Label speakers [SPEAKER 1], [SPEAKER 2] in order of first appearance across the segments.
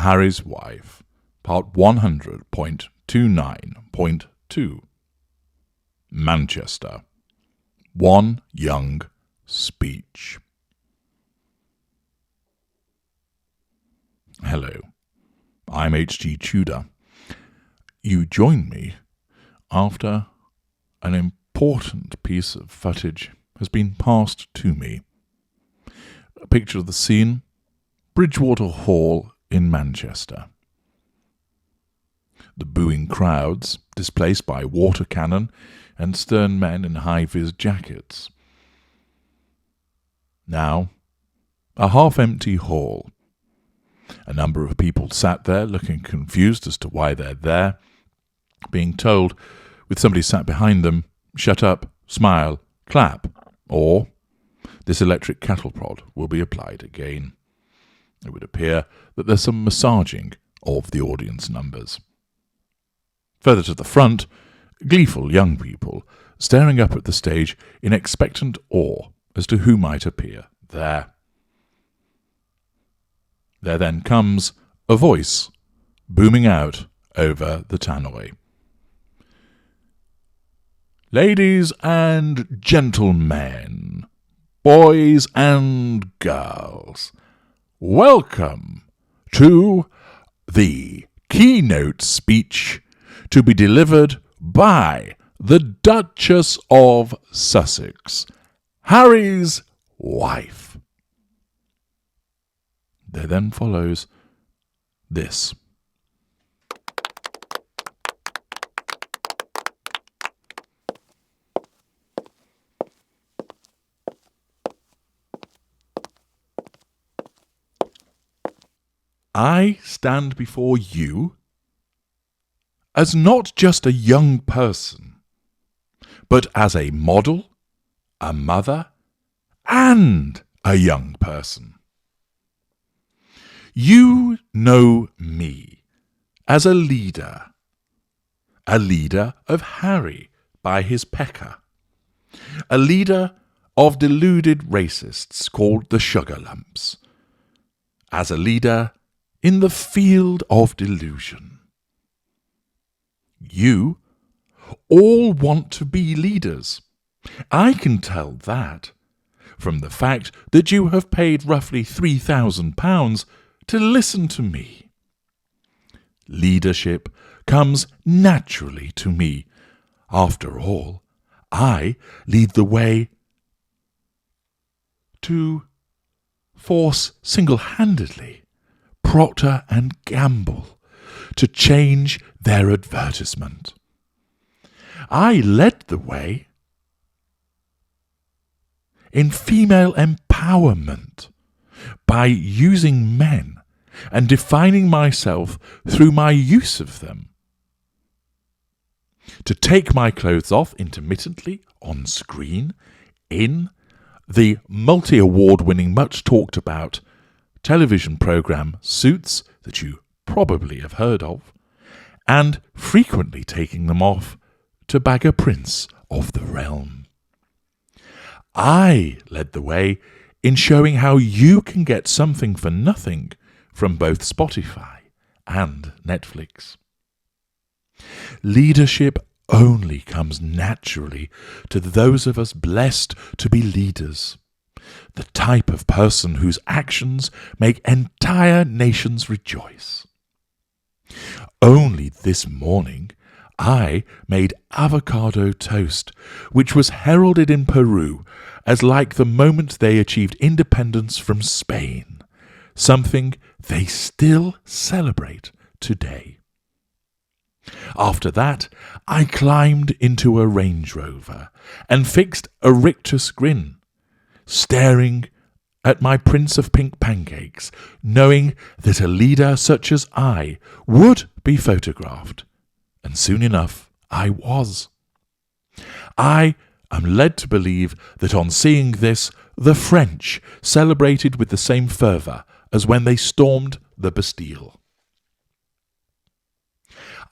[SPEAKER 1] Harry's Wife, Part 100.29.2. Manchester. One Young Speech. Hello, I'm H.G. Tudor. You join me after an important piece of footage has been passed to me. A picture of the scene, Bridgewater Hall in Manchester. The booing crowds, displaced by water cannon and stern men in high-vis jackets. Now, a half-empty hall. A number of people sat there looking confused as to why they're there, being told, with somebody sat behind them, shut up, smile, clap, or this electric cattle prod will be applied again. It would appear that there's some massaging of the audience numbers. Further to the front, gleeful young people staring up at the stage in expectant awe as to who might appear there. There then comes a voice booming out over the tannoy. Ladies and gentlemen, boys and girls, welcome to the keynote speech to be delivered by the Duchess of Sussex, Harry's wife. There then follows this. I stand before you as not just a young person, but as a model, a mother, and a young person. You know me as a leader of Harry by his pecker, a leader of deluded racists called the Sugar Lumps, as a leader in the field of delusion. You all want to be leaders. I can tell that from the fact that you have paid roughly £3,000 to listen to me. Leadership comes naturally to me. After all, I lead the way to force single-handedly Procter & Gamble to change their advertisement. I led the way in female empowerment by using men and defining myself through my use of them. To take my clothes off intermittently on screen in the multi-award-winning, much-talked-about television programme Suits that you probably have heard of, and frequently taking them off to bag a prince of the realm. I led the way in showing how you can get something for nothing from both Spotify and Netflix. Leadership only comes naturally to those of us blessed to be leaders, the type of person whose actions make entire nations rejoice. Only this morning I made avocado toast, which was heralded in Peru as like the moment they achieved independence from Spain, something they still celebrate today. After that, I climbed into a Range Rover and fixed a rictus grin, staring at my Prince of Pink pancakes, knowing that a leader such as I would be photographed. And soon enough, I was. I am led to believe that on seeing this, the French celebrated with the same fervour as when they stormed the Bastille.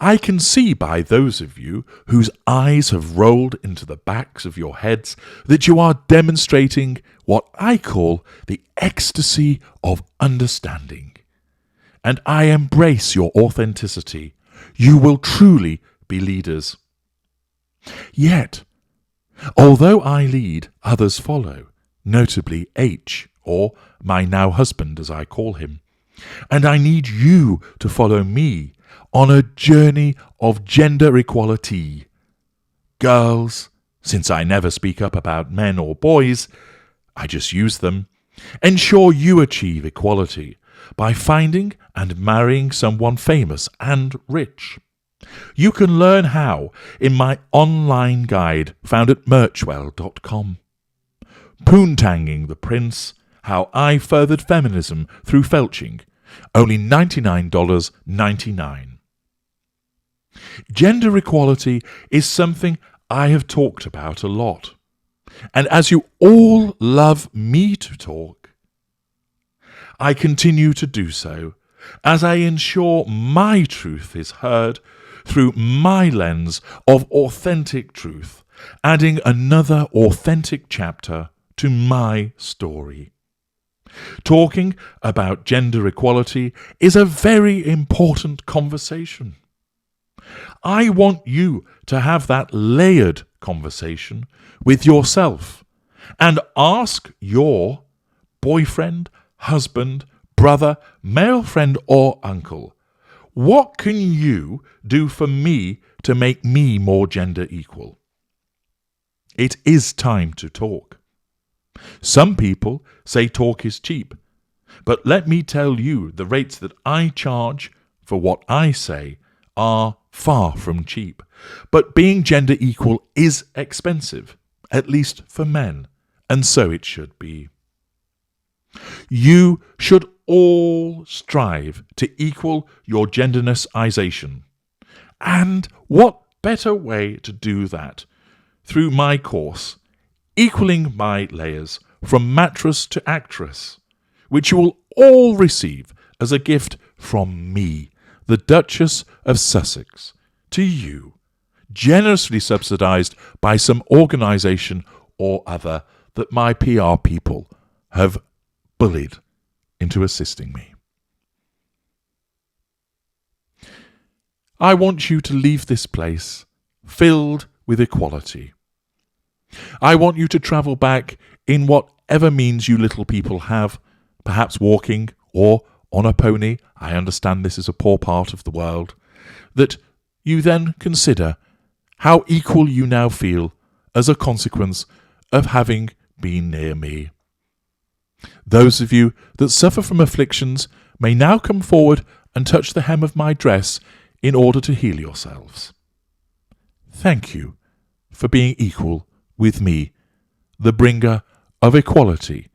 [SPEAKER 1] I can see by those of you whose eyes have rolled into the backs of your heads that you are demonstrating what I call the ecstasy of understanding. and I embrace your authenticity, you will truly be leaders. Yet, although I lead, others follow, notably H, or my now husband as I call him, and I need you to follow me on a journey of gender equality. Girls, since I never speak up about men or boys, I just use them, ensure you achieve equality by finding and marrying someone famous and rich. You can learn how in my online guide found at merchwell.com. Poontanging the Prince, How I Furthered Feminism Through Felching, only $99.99. Gender equality is something I have talked about a lot. And as you all love me to talk, I continue to do so as I ensure my truth is heard through my lens of authentic truth, adding another authentic chapter to my story. Talking about gender equality is a very important conversation. I want you to have that layered conversation with yourself and ask your boyfriend, husband, brother, male friend or uncle, what can you do for me to make me more gender equal? It is time to talk. Some people say talk is cheap, but let me tell you the rates that I charge for what I say are far from cheap. But being gender equal is expensive, at least for men, and so it should be. You should all strive to equal your gendernessization. And what better way to do that through my course, Equaling My Layers from Mattress to Actress, which you will all receive as a gift from me, the Duchess of Sussex, to you, generously subsidised by some organisation or other that my PR people have bullied into assisting me. I want you to leave this place filled with equality. I want you to travel back in whatever means you little people have, perhaps walking or on a pony. I understand this is a poor part of the world. That you then consider how equal you now feel as a consequence of having been near me. Those of you that suffer from afflictions may now come forward and touch the hem of my dress in order to heal yourselves. Thank you for being equal with me, the bringer of equality